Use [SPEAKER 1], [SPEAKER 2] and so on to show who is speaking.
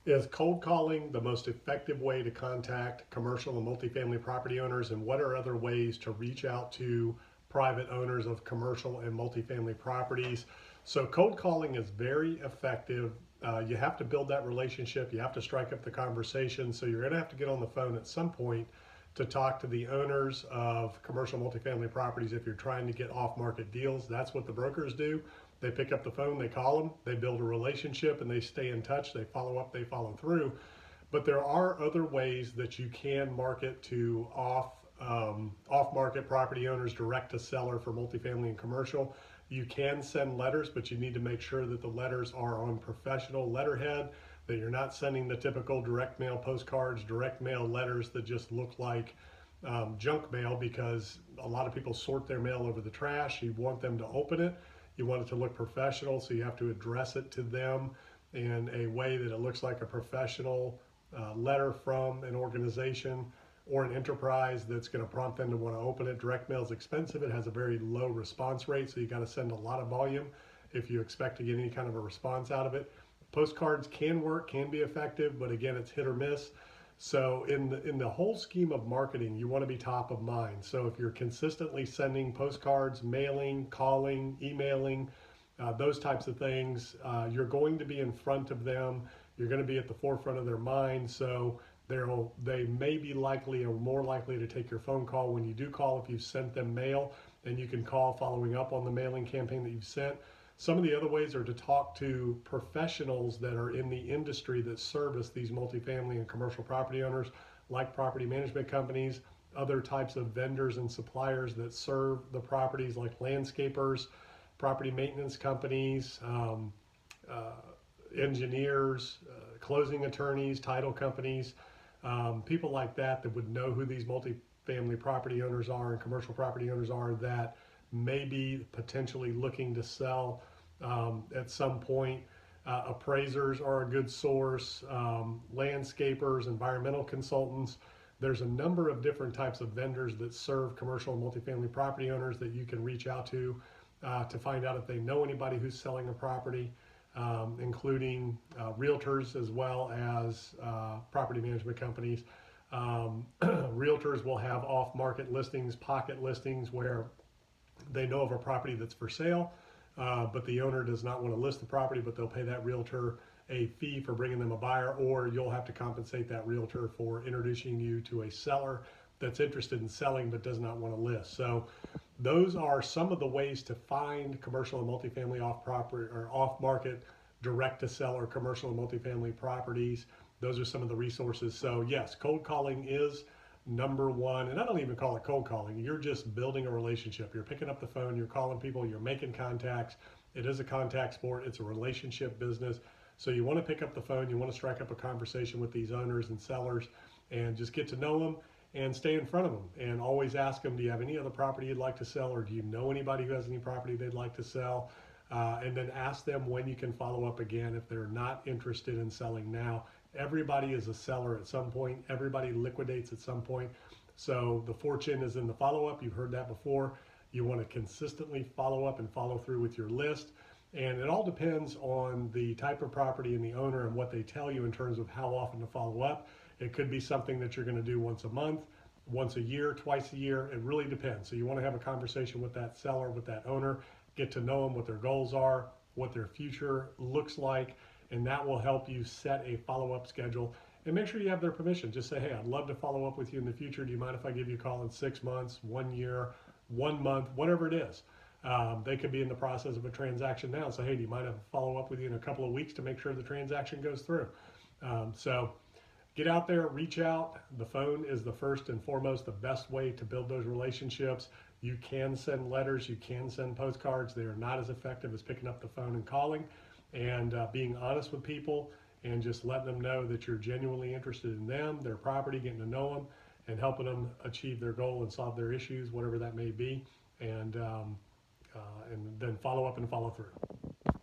[SPEAKER 1] Is cold calling the most effective way to contact commercial and multifamily property owners? And what are other ways to reach out to private owners of commercial and multifamily properties? So cold calling is very effective. You have to build that relationship. You have to strike up the conversation. So you're going to have to get on the phone at some point to talk to the owners of commercial multifamily properties if you're trying to get off-market deals. That's what the brokers do. They pick up the phone, they call them, they build a relationship, and they stay in touch. They follow up, they follow through. But there are other ways that you can market to off-market property owners, direct to seller for multifamily and commercial. You can send letters, but you need to make sure that the letters are on professional letterhead, that you're not sending the typical direct mail postcards, direct mail letters that just look like junk mail, because a lot of people sort their mail over the trash. You want them to open it. You want it to look professional, so you have to address it to them in a way that it looks like a professional letter from an organization or an enterprise that's going to prompt them to want to open it. Direct mail is expensive. It has a very low response rate, so you got to send a lot of volume if you expect to get any kind of a response out of it. Postcards can work, can be effective, but again, it's hit or miss. So in the whole scheme of marketing, you want to be top of mind. So if you're consistently sending postcards, mailing, calling, emailing, those types of things, you're going to be in front of them. You're going to be at the forefront of their mind. So they may be likely or more likely to take your phone call when you do call if you've sent them mail, and you can call following up on the mailing campaign that you've sent. Some of the other ways are to talk to professionals that are in the industry that service these multifamily and commercial property owners, like property management companies, other types of vendors and suppliers that serve the properties, like landscapers, property maintenance companies, engineers, closing attorneys, title companies, people like that would know who these multifamily property owners are and commercial property owners are that may be potentially looking to sell at some point. Appraisers are a good source, landscapers, environmental consultants. There's a number of different types of vendors that serve commercial and multifamily property owners that you can reach out to find out if they know anybody who's selling a property, including realtors as well as property management companies. Realtors will have off-market listings, pocket listings, where they know of a property that's for sale, but the owner does not want to list the property, but they'll pay that realtor a fee for bringing them a buyer, or you'll have to compensate that realtor for introducing you to a seller that's interested in selling but does not want to list. So those are some of the ways to find commercial and multifamily off-property or off-market direct to seller commercial and multifamily properties. Those are some of the resources. So yes, cold calling is number one, and I don't even call it cold calling. You're just building a relationship. You're picking up the phone, you're calling people, you're making contacts. It is a contact sport. It's a relationship business. So you want to pick up the phone, you want to strike up a conversation with these owners and sellers and just get to know them and stay in front of them, and always ask them, do you have any other property you'd like to sell, or do you know anybody who has any property they'd like to sell? And then ask them when you can follow up again if they're not interested in selling now. Everybody is a seller at some point. Everybody liquidates at some point. So the fortune is in the follow-up. You've heard that before. You want to consistently follow up and follow through with your list. And it all depends on the type of property and the owner and what they tell you in terms of how often to follow up. It could be something that you're going to do once a month, once a year, twice a year. It really depends. So you want to have a conversation with that seller, with that owner, get to know them, what their goals are, what their future looks like, and that will help you set a follow-up schedule. And make sure you have their permission. Just say, hey, I'd love to follow up with you in the future. Do you mind if I give you a call in 6 months, 1 year, 1 month, whatever it is? They could be in the process of a transaction now. So, hey, do you mind if I follow up with you in a couple of weeks to make sure the transaction goes through? So get out there, reach out. The phone is the first and foremost, the best way to build those relationships. You can send letters, you can send postcards. They are not as effective as picking up the phone and calling, and being honest with people and just letting them know that you're genuinely interested in them, their property, getting to know them, and helping them achieve their goal and solve their issues, whatever that may be, and then follow up and follow through.